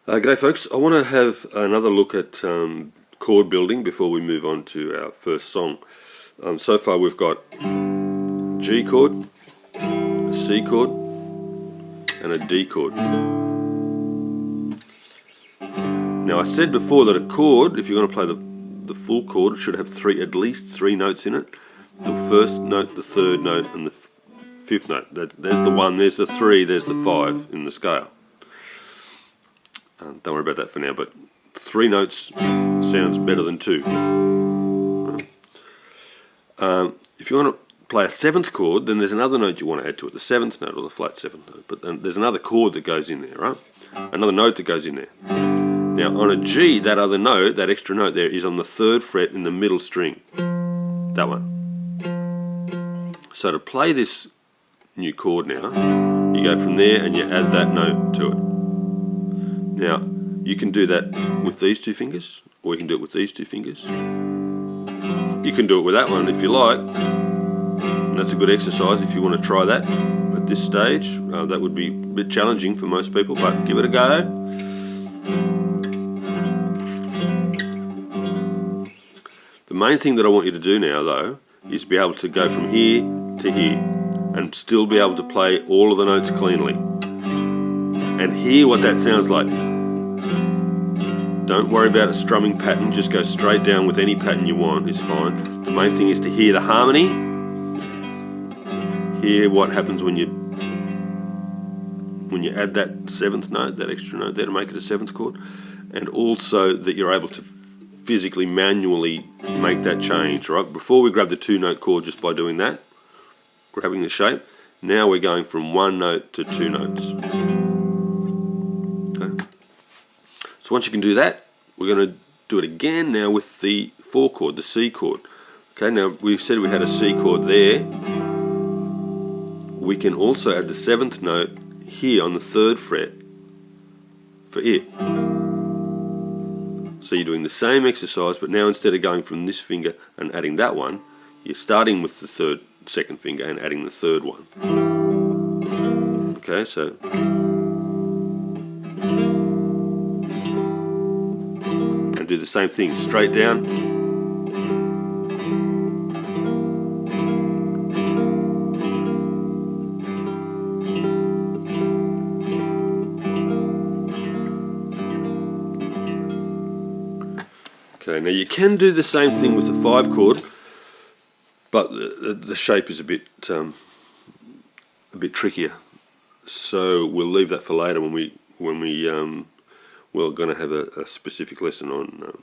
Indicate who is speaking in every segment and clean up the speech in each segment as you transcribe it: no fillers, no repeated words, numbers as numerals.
Speaker 1: G'day folks, I want to have another look at chord building before we move on to our first song. So far we've got G chord, a C chord and a D chord. Now I said before that a chord, if you're going to play the full chord, it should have at least three notes in it. The first note, the third note and the fifth note. There's the 1, there's the 3, there's the 5 in the scale. Don't worry about that for now, but 3 notes sounds better than 2. If you want to play a 7th chord, then there's another note you want to add to it, the 7th note or the flat 7th note. But then there's another chord that goes in there, right? Another note that goes in there. Now on a G, that other note, that extra note there, is on the 3rd fret in the middle string. That one. So to play this new chord now, you go from there and you add that note to it. Now, you can do that with these 2 fingers, or you can do it with these 2 fingers. You can do it with that one if you like, and that's a good exercise if you want to try that at this stage. That would be a bit challenging for most people, but give it a go. The main thing that I want you to do now, though, is be able to go from here to here, and still be able to play all of the notes cleanly. And hear what that sounds like. Don't worry about a strumming pattern, just go straight down with any pattern you want, is fine. The main thing is to hear the harmony, hear what happens when you add that 7th note, that extra note there to make it a 7th chord, and also that you're able to physically, manually make that change, right? Before we grab the 2-note chord just by doing that, grabbing the shape, now we're going from 1 note to 2 notes. So once you can do that, we're going to do it again now with the 4 chord, the C chord. Okay, now we said we had a C chord there. We can also add the 7th note here on the 3rd fret for it. So you're doing the same exercise, but now instead of going from this finger and adding that one, you're starting with the 2nd finger and adding the 3rd one. Okay, so do the same thing, straight down. Okay, now you can do the same thing with the 5 chord, but the shape is a bit trickier. So we'll leave that for later when we're going to have a specific lesson on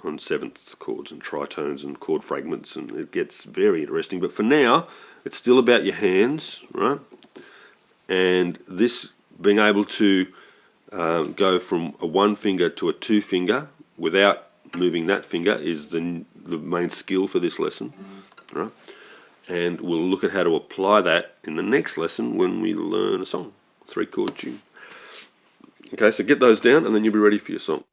Speaker 1: 7th chords and tritones and chord fragments, and it gets very interesting. But for now, it's still about your hands, right? And this being able to go from a 1 finger to a 2 finger without moving that finger is the main skill for this lesson, right? And we'll look at how to apply that in the next lesson when we learn a song, 3-chord tune. Okay, so get those down and then you'll be ready for your song.